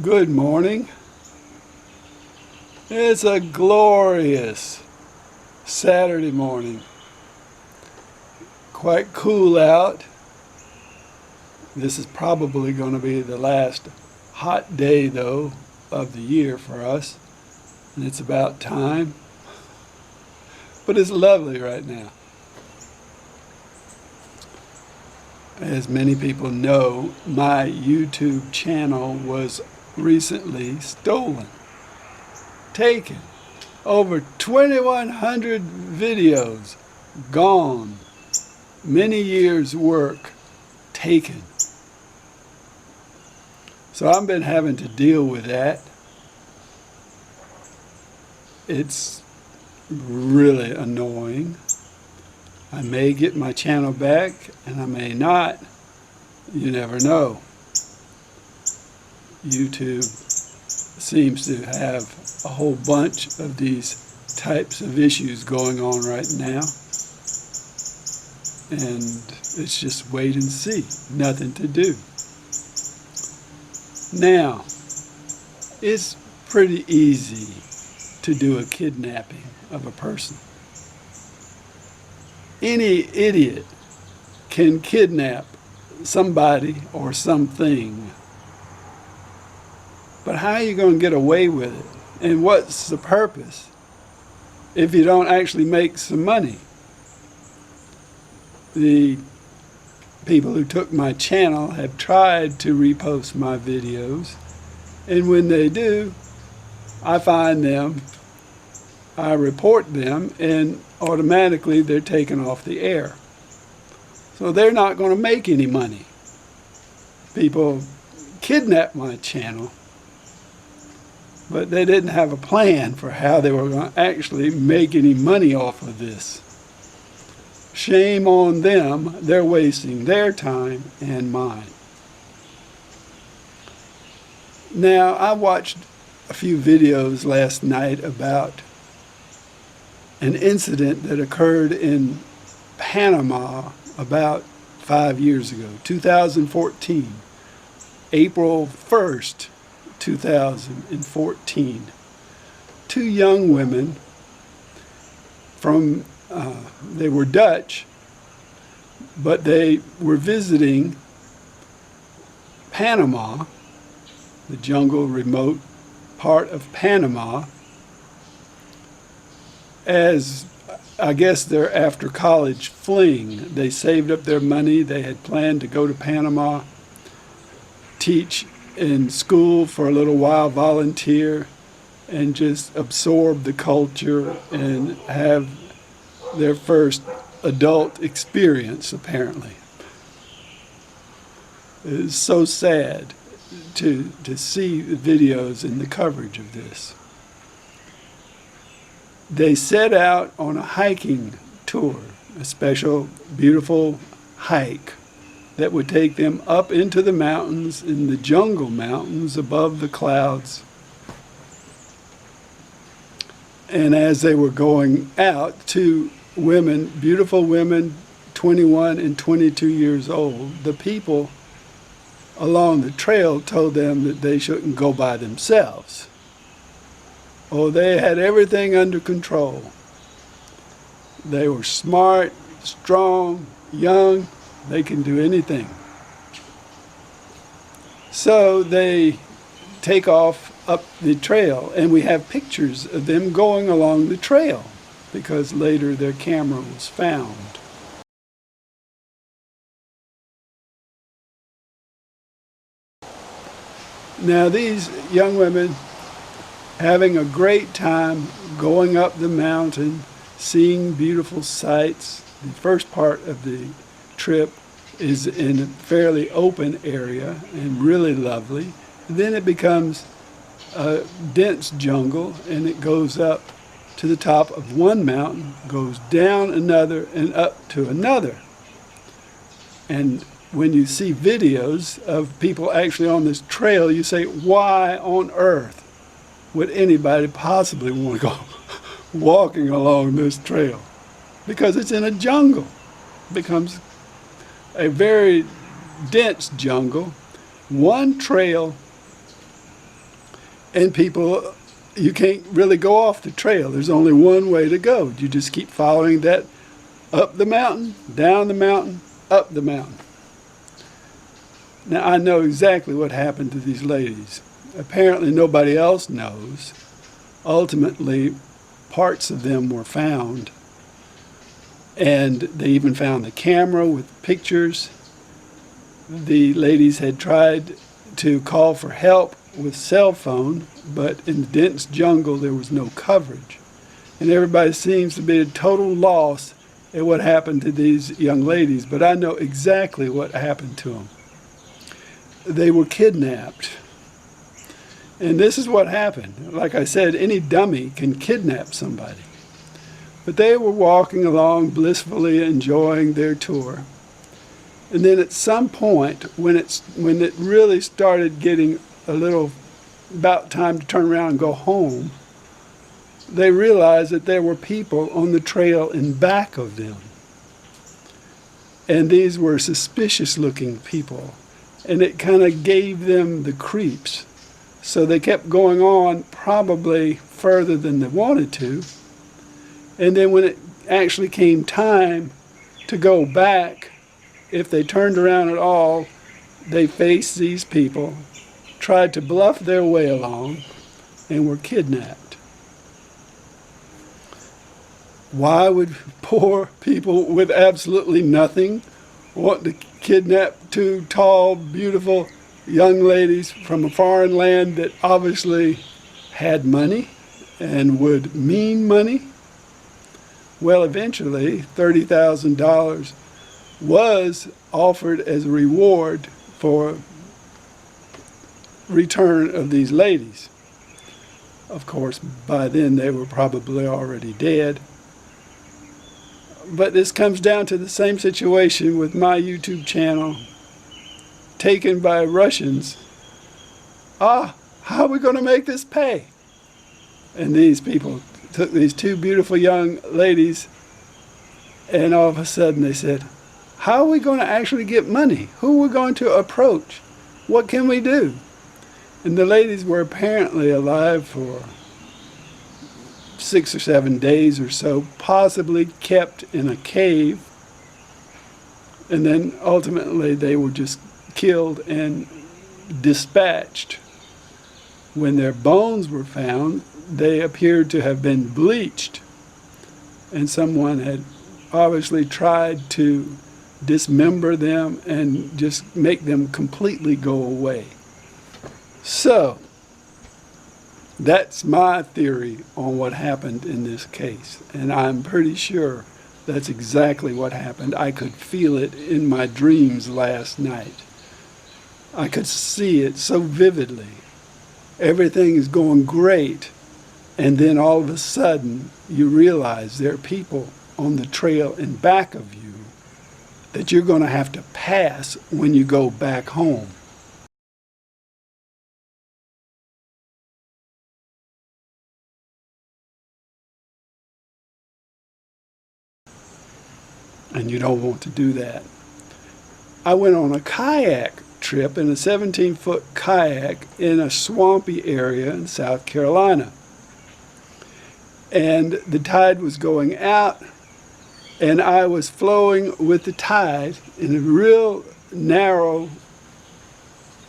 Good morning. It's a glorious Saturday morning. Quite cool out. This is probably going to be the last hot day, though, of the year for us. And it's about time. But it's lovely right now. As many people know, my YouTube channel was recently stolen, taken. Over 2,100 videos gone. Many years' work taken. So I've been having to deal with that. It's really annoying. I may get my channel back and I may not. You never know. YouTube seems to have a whole bunch of these types of issues going on right now. And it's just wait and see. Nothing to do. Now, it's pretty easy to do a kidnapping of a person. Any idiot can kidnap somebody or something. But how are you going to get away with it? And what's the purpose if you don't actually make some money? The people who took my channel have tried to repost my videos. And when they do, I find them, I report them, and automatically they're taken off the air. So they're not going to make any money. People kidnapped my channel, but they didn't have a plan for how they were going to actually make any money off of this. Shame on them. They're wasting their time and mine. Now, I watched a few videos last night about an incident that occurred in Panama about 5 years ago, 2014, April 1st, 2014. Two young women from, they were Dutch, but they were visiting Panama, the jungle, remote part of Panama, as I guess their after college fling. They saved up their money. They had planned to go to Panama, teach in school for a little while, volunteer, and just absorb the culture and have their first adult experience, apparently. It's so sad to see the videos and the coverage of this. They set out on a hiking tour, a special, beautiful hike that would take them up into the mountains, in the jungle mountains above the clouds. And as they were going out, two women, beautiful women, 21 and 22 years old, the people along the trail told them that they shouldn't go by themselves. Oh, they had everything under control. They were smart, strong, young. They can do anything. So they take off up the trail, and we have pictures of them going along the trail because later their camera was found. Now these young women having a great time going up the mountain, seeing beautiful sights. The first part of the trip is in a fairly open area and really lovely. And then it becomes a dense jungle, and it goes up to the top of one mountain, goes down another, and up to another. And when you see videos of people actually on this trail, you say, why on earth would anybody possibly want to go walking along this trail? Because it's in a jungle. It becomes a very dense jungle. One trail And people, you can't really go off the trail. There's only one way to go. You just keep following that up the mountain, down the mountain, up the mountain. Now, I know exactly what happened to these ladies. Apparently nobody else knows. Ultimately, parts of them were found, and they even found the camera with pictures. The ladies had tried to call for help with cell phone, but in the dense jungle there was no coverage. And everybody seems to be at total loss at what happened to these young ladies, but I know exactly what happened to them. They were kidnapped. And this is what happened. Like I said, any dummy can kidnap somebody. But they were walking along blissfully enjoying their tour. And then at some point, when it really started getting a little about time to turn around and go home, they realized that there were people on the trail in back of them. And these were suspicious looking people. And it kind of gave them the creeps. So they kept going on probably further than they wanted to. And then when it actually came time to go back, if they turned around at all, they faced these people, tried to bluff their way along, and were kidnapped. Why would poor people with absolutely nothing want to kidnap two tall, beautiful young ladies from a foreign land that obviously had money and would mean money? Well, eventually, $30,000 was offered as a reward for return of these ladies. Of course, by then they were probably already dead. But this comes down to the same situation with my YouTube channel, taken by Russians. How are we going to make this pay? And these people took these two beautiful young ladies, and all of a sudden they said, how are we going to actually get money? Who are we going to approach? What can we do? And the ladies were apparently alive for 6 or 7 days or so, possibly kept in a cave, and then ultimately they were just killed and dispatched. When their bones were found, they appeared to have been bleached, and someone had obviously tried to dismember them and just make them completely go away. So, that's my theory on what happened in this case, and I'm pretty sure that's exactly what happened. I could feel it in my dreams last night. I could see it so vividly. Everything is going great, and then all of a sudden you realize there are people on the trail in back of you that you're going to have to pass when you go back home. And you don't want to do that. I went on a kayak trip in a 17-foot kayak in a swampy area in South Carolina. And the tide was going out, and I was flowing with the tide in a real narrow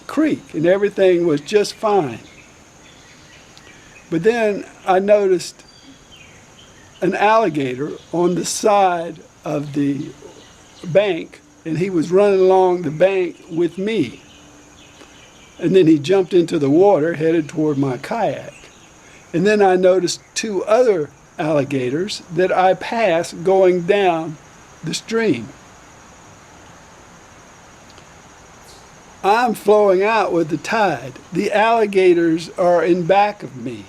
creek, and everything was just fine. But then I noticed an alligator on the side of the bank, and he was running along the bank with me. And then he jumped into the water, headed toward my kayak. And then I noticed two other alligators that I passed going down the stream. I'm flowing out with the tide. The alligators are in back of me.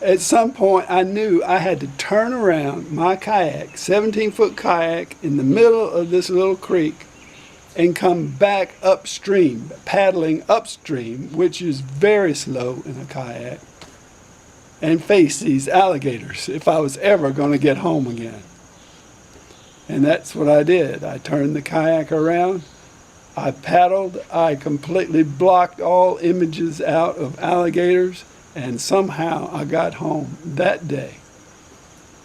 At some point I knew I had to turn around my kayak, 17-foot kayak, in the middle of this little creek and come back upstream, paddling upstream, which is very slow in a kayak, and face these alligators if I was ever going to get home again. And that's what I did. I turned the kayak around, I paddled, I completely blocked all images out of alligators, and somehow I got home that day.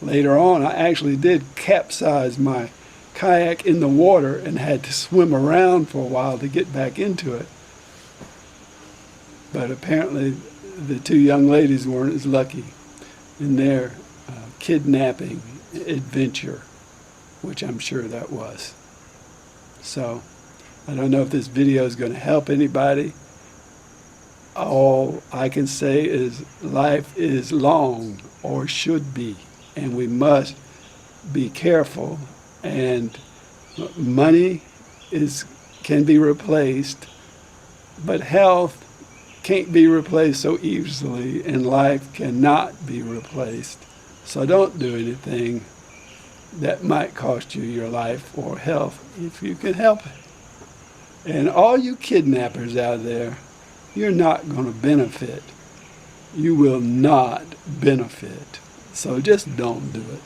Later on, I actually did capsize my kayak in the water and had to swim around for a while to get back into it. But apparently the two young ladies weren't as lucky in their kidnapping adventure, which I'm sure that was. So I don't know if this video is going to help anybody. All I can say is life is long, or should be, and we must be careful. And money can be replaced, but health can't be replaced so easily, and life cannot be replaced. So don't do anything that might cost you your life or health if you can help it. And all you kidnappers out there, you're not going to benefit. You will not benefit. So just don't do it.